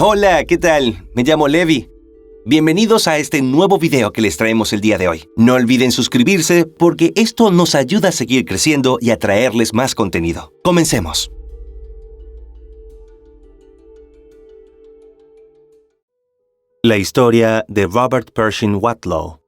Hola, ¿qué tal? Me llamo Levi. Bienvenidos a este nuevo video que les traemos el día de hoy. No olviden suscribirse porque esto nos ayuda a seguir creciendo y a traerles más contenido. Comencemos. La historia de Robert Pershing Wadlow.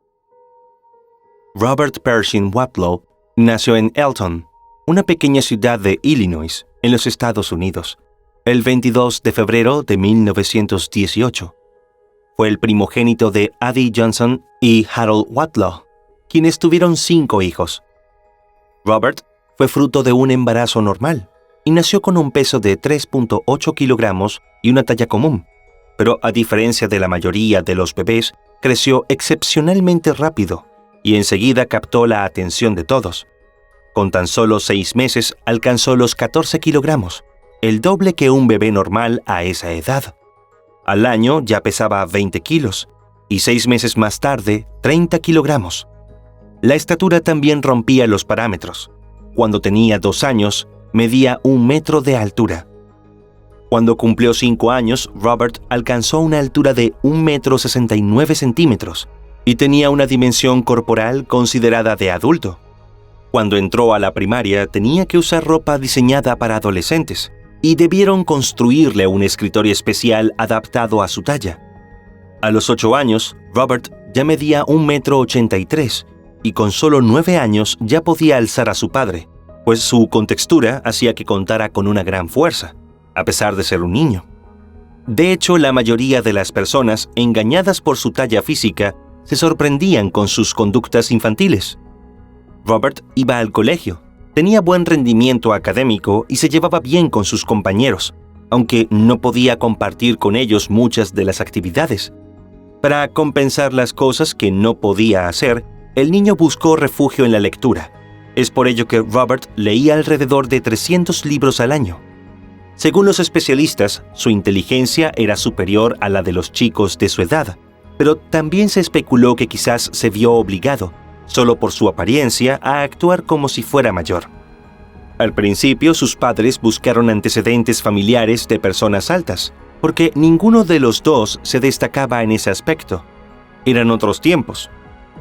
Robert Pershing Wadlow nació en Elton, una pequeña ciudad de Illinois, en los Estados Unidos, el 22 de febrero de 1918. Fue el primogénito de Addie Johnson y Harold Wadlow, quienes tuvieron 5 hijos. Robert fue fruto de un embarazo normal y nació con un peso de 3.8 kilogramos y una talla común, pero a diferencia de la mayoría de los bebés, creció excepcionalmente rápido y enseguida captó la atención de todos. Con tan solo 6 meses alcanzó los 14 kilogramos, el doble que un bebé normal a esa edad. Al año ya pesaba 20 kilos y 6 meses más tarde 30 kilogramos. La estatura también rompía los parámetros. Cuando tenía 2 años, medía 1 metro de altura. Cuando cumplió 5 años, Robert alcanzó una altura de 1,69 metros y tenía una dimensión corporal considerada de adulto. Cuando entró a la primaria, tenía que usar ropa diseñada para adolescentes y debieron construirle un escritorio especial adaptado a su talla. A los 8 años, Robert ya medía 1,83 m y con solo 9 años ya podía alzar a su padre, pues su contextura hacía que contara con una gran fuerza, a pesar de ser un niño. De hecho, la mayoría de las personas, engañadas por su talla física, se sorprendían con sus conductas infantiles. Robert iba al colegio, tenía buen rendimiento académico y se llevaba bien con sus compañeros, aunque no podía compartir con ellos muchas de las actividades. Para compensar las cosas que no podía hacer, el niño buscó refugio en la lectura. Es por ello que Robert leía alrededor de 300 libros al año. Según los especialistas, su inteligencia era superior a la de los chicos de su edad, pero también se especuló que quizás se vio obligado, solo por su apariencia, a actuar como si fuera mayor. Al principio, sus padres buscaron antecedentes familiares de personas altas, porque ninguno de los dos se destacaba en ese aspecto. Eran otros tiempos.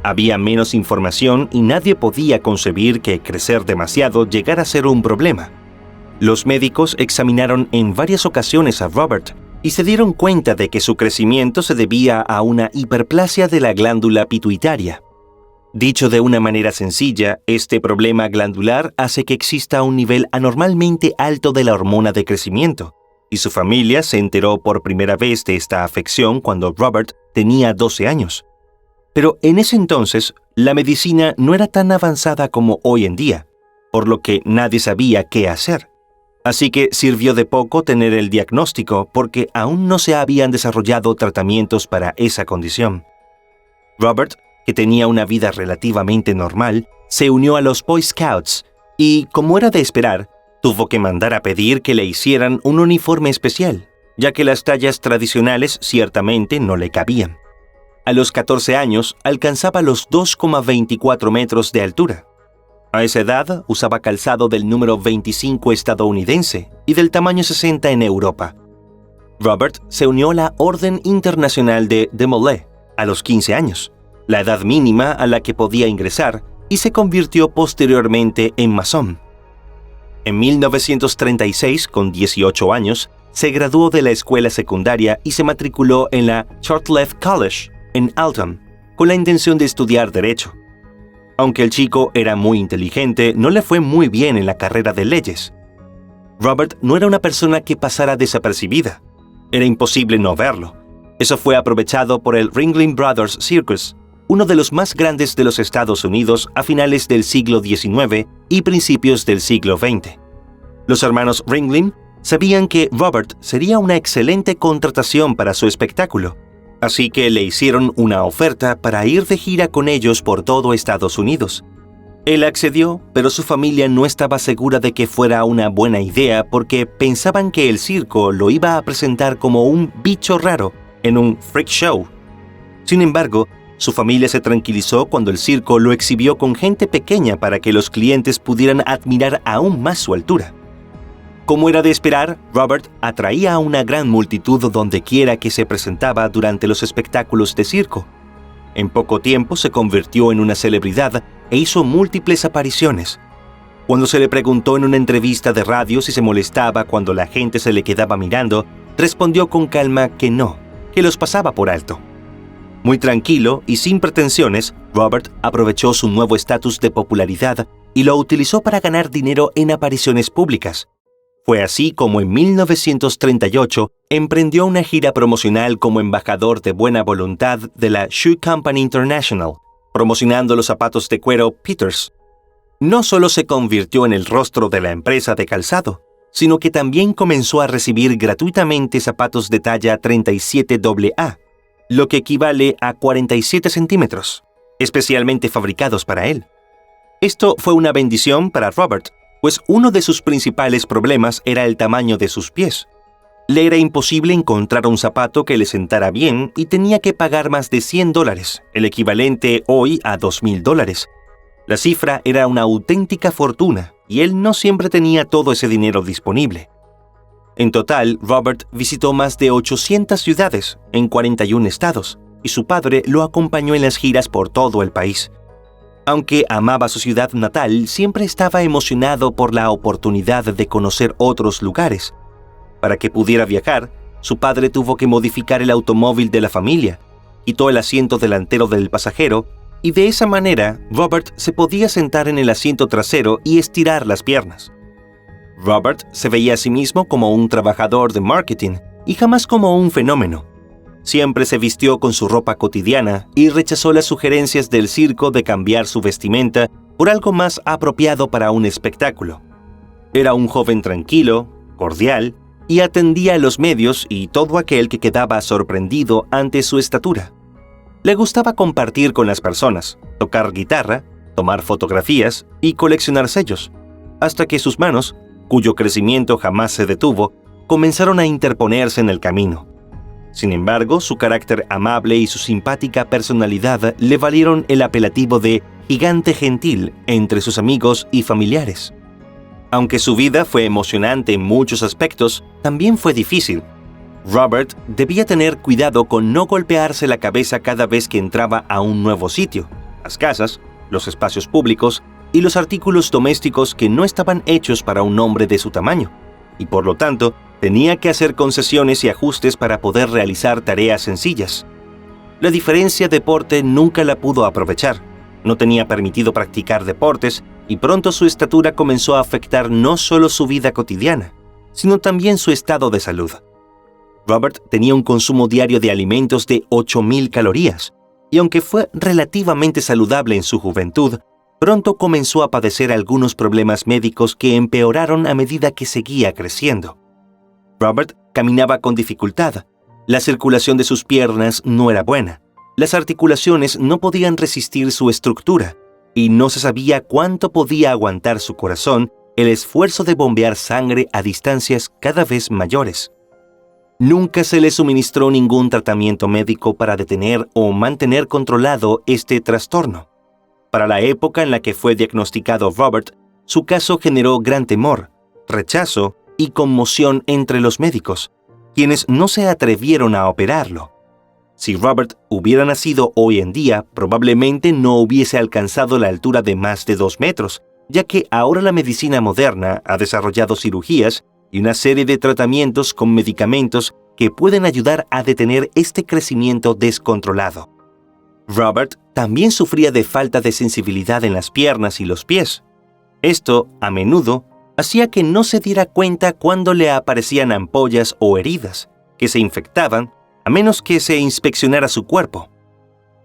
Había menos información y nadie podía concebir que crecer demasiado llegara a ser un problema. Los médicos examinaron en varias ocasiones a Robert y se dieron cuenta de que su crecimiento se debía a una hiperplasia de la glándula pituitaria. Dicho de una manera sencilla, este problema glandular hace que exista un nivel anormalmente alto de la hormona de crecimiento, y su familia se enteró por primera vez de esta afección cuando Robert tenía 12 años. Pero en ese entonces, la medicina no era tan avanzada como hoy en día, por lo que nadie sabía qué hacer. Así que sirvió de poco tener el diagnóstico porque aún no se habían desarrollado tratamientos para esa condición. Robert, que tenía una vida relativamente normal, se unió a los Boy Scouts y, como era de esperar, tuvo que mandar a pedir que le hicieran un uniforme especial, ya que las tallas tradicionales ciertamente no le cabían. A los 14 años alcanzaba los 2,24 metros de altura. A esa edad usaba calzado del número 25 estadounidense y del tamaño 60 en Europa. Robert se unió a la Orden Internacional de Demolay a los 15 años, la edad mínima a la que podía ingresar, y se convirtió posteriormente en masón. En 1936, con 18 años, se graduó de la escuela secundaria y se matriculó en la Shortleaf College, en Alton, con la intención de estudiar Derecho. Aunque el chico era muy inteligente, no le fue muy bien en la carrera de leyes. Robert no era una persona que pasara desapercibida. Era imposible no verlo. Eso fue aprovechado por el Ringling Brothers Circus, uno de los más grandes de los Estados Unidos a finales del siglo XIX y principios del siglo XX. Los hermanos Ringling sabían que Robert sería una excelente contratación para su espectáculo, así que le hicieron una oferta para ir de gira con ellos por todo Estados Unidos. Él accedió, pero su familia no estaba segura de que fuera una buena idea porque pensaban que el circo lo iba a presentar como un bicho raro en un freak show. Sin embargo, su familia se tranquilizó cuando el circo lo exhibió con gente pequeña para que los clientes pudieran admirar aún más su altura. Como era de esperar, Robert atraía a una gran multitud dondequiera que se presentaba durante los espectáculos de circo. En poco tiempo se convirtió en una celebridad e hizo múltiples apariciones. Cuando se le preguntó en una entrevista de radio si se molestaba cuando la gente se le quedaba mirando, respondió con calma que no, que los pasaba por alto. Muy tranquilo y sin pretensiones, Robert aprovechó su nuevo estatus de popularidad y lo utilizó para ganar dinero en apariciones públicas. Fue así como en 1938 emprendió una gira promocional como embajador de buena voluntad de la Shoe Company International, promocionando los zapatos de cuero Peters. No solo se convirtió en el rostro de la empresa de calzado, sino que también comenzó a recibir gratuitamente zapatos de talla 37 AA, lo que equivale a 47 centímetros, especialmente fabricados para él. Esto fue una bendición para Robert, pues uno de sus principales problemas era el tamaño de sus pies. Le era imposible encontrar un zapato que le sentara bien y tenía que pagar más de $100, el equivalente hoy a $2,000. La cifra era una auténtica fortuna y él no siempre tenía todo ese dinero disponible. En total, Robert visitó más de 800 ciudades en 41 estados y su padre lo acompañó en las giras por todo el país. Aunque amaba su ciudad natal, siempre estaba emocionado por la oportunidad de conocer otros lugares. Para que pudiera viajar, su padre tuvo que modificar el automóvil de la familia, quitó el asiento delantero del pasajero y de esa manera Robert se podía sentar en el asiento trasero y estirar las piernas. Robert se veía a sí mismo como un trabajador de marketing y jamás como un fenómeno. Siempre se vistió con su ropa cotidiana y rechazó las sugerencias del circo de cambiar su vestimenta por algo más apropiado para un espectáculo. Era un joven tranquilo, cordial y atendía a los medios y todo aquel que quedaba sorprendido ante su estatura. Le gustaba compartir con las personas, tocar guitarra, tomar fotografías y coleccionar sellos, hasta que sus manos, cuyo crecimiento jamás se detuvo, comenzaron a interponerse en el camino. Sin embargo, su carácter amable y su simpática personalidad le valieron el apelativo de gigante gentil entre sus amigos y familiares. Aunque su vida fue emocionante en muchos aspectos, también fue difícil. Robert debía tener cuidado con no golpearse la cabeza cada vez que entraba a un nuevo sitio, las casas, los espacios públicos y los artículos domésticos que no estaban hechos para un hombre de su tamaño, y por lo tanto, tenía que hacer concesiones y ajustes para poder realizar tareas sencillas. La diferencia de porte nunca la pudo aprovechar. No tenía permitido practicar deportes y pronto su estatura comenzó a afectar no solo su vida cotidiana, sino también su estado de salud. Robert tenía un consumo diario de alimentos de 8,000 calorías, y aunque fue relativamente saludable en su juventud, pronto comenzó a padecer algunos problemas médicos que empeoraron a medida que seguía creciendo. Robert caminaba con dificultad, la circulación de sus piernas no era buena, las articulaciones no podían resistir su estructura y no se sabía cuánto podía aguantar su corazón el esfuerzo de bombear sangre a distancias cada vez mayores. Nunca se le suministró ningún tratamiento médico para detener o mantener controlado este trastorno. Para la época en la que fue diagnosticado Robert, su caso generó gran temor, rechazo y conmoción entre los médicos, quienes no se atrevieron a operarlo. Si Robert hubiera nacido hoy en día, probablemente no hubiese alcanzado la altura de más de 2 metros, ya que ahora la medicina moderna ha desarrollado cirugías y una serie de tratamientos con medicamentos que pueden ayudar a detener este crecimiento descontrolado. Robert también sufría de falta de sensibilidad en las piernas y los pies. Esto, a menudo, hacía que no se diera cuenta cuando le aparecían ampollas o heridas, que se infectaban, a menos que se inspeccionara su cuerpo.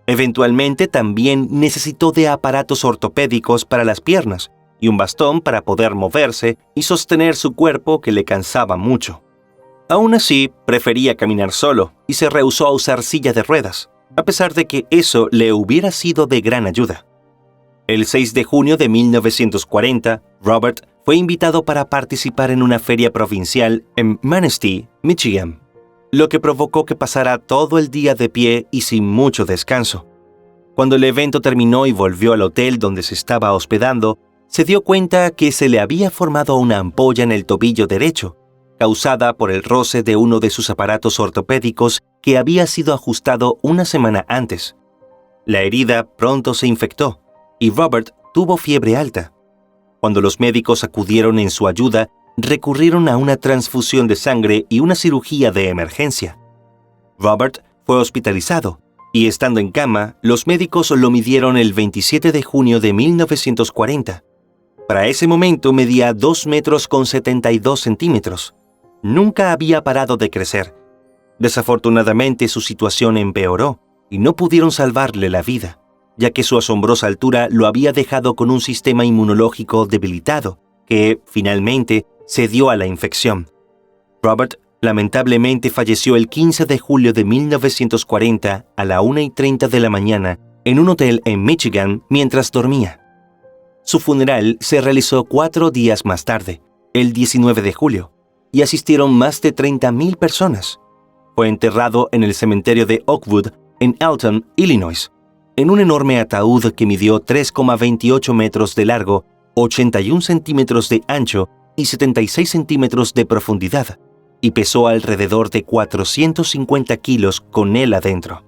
Eventualmente también necesitó de aparatos ortopédicos para las piernas y un bastón para poder moverse y sostener su cuerpo que le cansaba mucho. Aún así, prefería caminar solo y se rehusó a usar silla de ruedas, a pesar de que eso le hubiera sido de gran ayuda. El 6 de junio de 1940, Robert fue invitado para participar en una feria provincial en Manistee, Michigan, lo que provocó que pasara todo el día de pie y sin mucho descanso. Cuando el evento terminó y volvió al hotel donde se estaba hospedando, se dio cuenta que se le había formado una ampolla en el tobillo derecho, causada por el roce de uno de sus aparatos ortopédicos que había sido ajustado una semana antes. La herida pronto se infectó y Robert tuvo fiebre alta. Cuando los médicos acudieron en su ayuda, recurrieron a una transfusión de sangre y una cirugía de emergencia. Robert fue hospitalizado y, estando en cama, los médicos lo midieron el 27 de junio de 1940. Para ese momento medía 2 metros con 72 centímetros. Nunca había parado de crecer. Desafortunadamente, su situación empeoró y no pudieron salvarle la vida, ya que su asombrosa altura lo había dejado con un sistema inmunológico debilitado, que, finalmente, cedió a la infección. Robert lamentablemente falleció el 15 de julio de 1940 a la 1:30 de la mañana en un hotel en Michigan mientras dormía. Su funeral se realizó 4 días más tarde, el 19 de julio, y asistieron más de 30,000 personas. Fue enterrado en el cementerio de Oakwood, en Elton, Illinois, en un enorme ataúd que midió 3,28 metros de largo, 81 centímetros de ancho y 76 centímetros de profundidad, y pesó alrededor de 450 kilos con él adentro.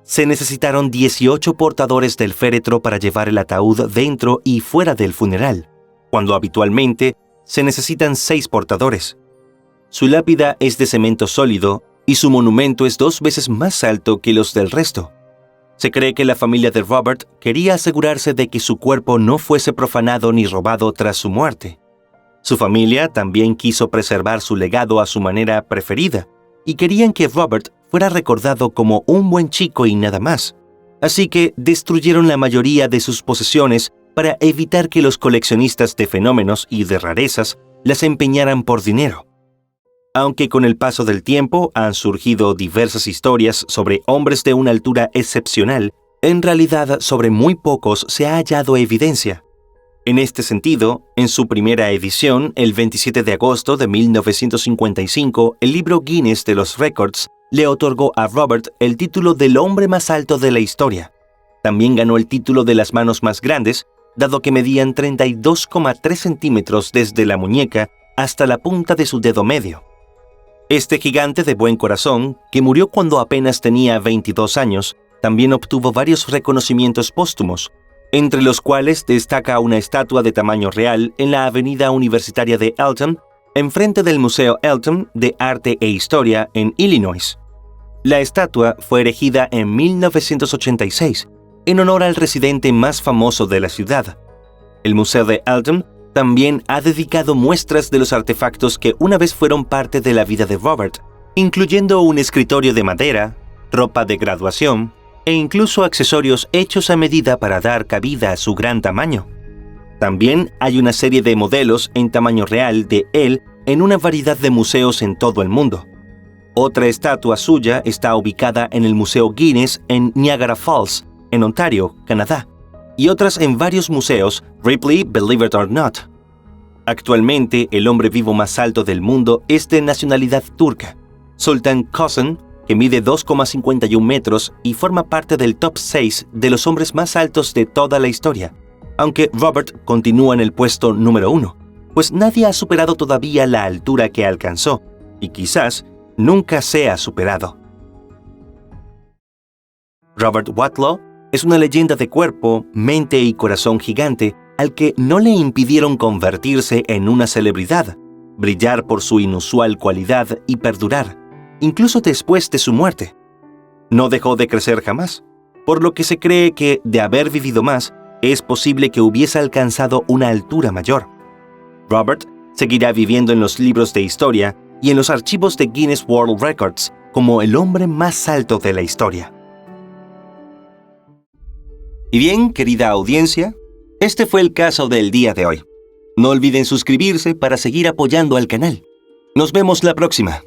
Se necesitaron 18 portadores del féretro para llevar el ataúd dentro y fuera del funeral, cuando habitualmente se necesitan 6 portadores. Su lápida es de cemento sólido y su monumento es 2 veces más alto que los del resto. Se cree que la familia de Robert quería asegurarse de que su cuerpo no fuese profanado ni robado tras su muerte. Su familia también quiso preservar su legado a su manera preferida y querían que Robert fuera recordado como un buen chico y nada más. Así que destruyeron la mayoría de sus posesiones para evitar que los coleccionistas de fenómenos y de rarezas las empeñaran por dinero. Aunque con el paso del tiempo han surgido diversas historias sobre hombres de una altura excepcional, en realidad sobre muy pocos se ha hallado evidencia. En este sentido, en su primera edición, el 27 de agosto de 1955, el libro Guinness de los Récords le otorgó a Robert el título del hombre más alto de la historia. También ganó el título de las manos más grandes, dado que medían 32,3 centímetros desde la muñeca hasta la punta de su dedo medio. Este gigante de buen corazón, que murió cuando apenas tenía 22 años, también obtuvo varios reconocimientos póstumos, entre los cuales destaca una estatua de tamaño real en la avenida universitaria de Elton, enfrente del Museo Elton de Arte e Historia en Illinois. La estatua fue erigida en 1986, en honor al residente más famoso de la ciudad. El Museo de Elton también ha dedicado muestras de los artefactos que una vez fueron parte de la vida de Robert, incluyendo un escritorio de madera, ropa de graduación e incluso accesorios hechos a medida para dar cabida a su gran tamaño. También hay una serie de modelos en tamaño real de él en una variedad de museos en todo el mundo. Otra estatua suya está ubicada en el Museo Guinness en Niagara Falls, en Ontario, Canadá, y otras en varios museos, Ripley, Believe It or Not. Actualmente, el hombre vivo más alto del mundo es de nacionalidad turca, Sultan Kösen, que mide 2,51 metros y forma parte del top 6 de los hombres más altos de toda la historia, aunque Robert continúa en el puesto número 1, pues nadie ha superado todavía la altura que alcanzó, y quizás nunca sea superado. Robert Wadlow es una leyenda de cuerpo, mente y corazón gigante al que no le impidieron convertirse en una celebridad, brillar por su inusual cualidad y perdurar, incluso después de su muerte. No dejó de crecer jamás, por lo que se cree que, de haber vivido más, es posible que hubiese alcanzado una altura mayor. Robert seguirá viviendo en los libros de historia y en los archivos de Guinness World Records como el hombre más alto de la historia. Y bien, querida audiencia, este fue el caso del día de hoy. No olviden suscribirse para seguir apoyando al canal. Nos vemos la próxima.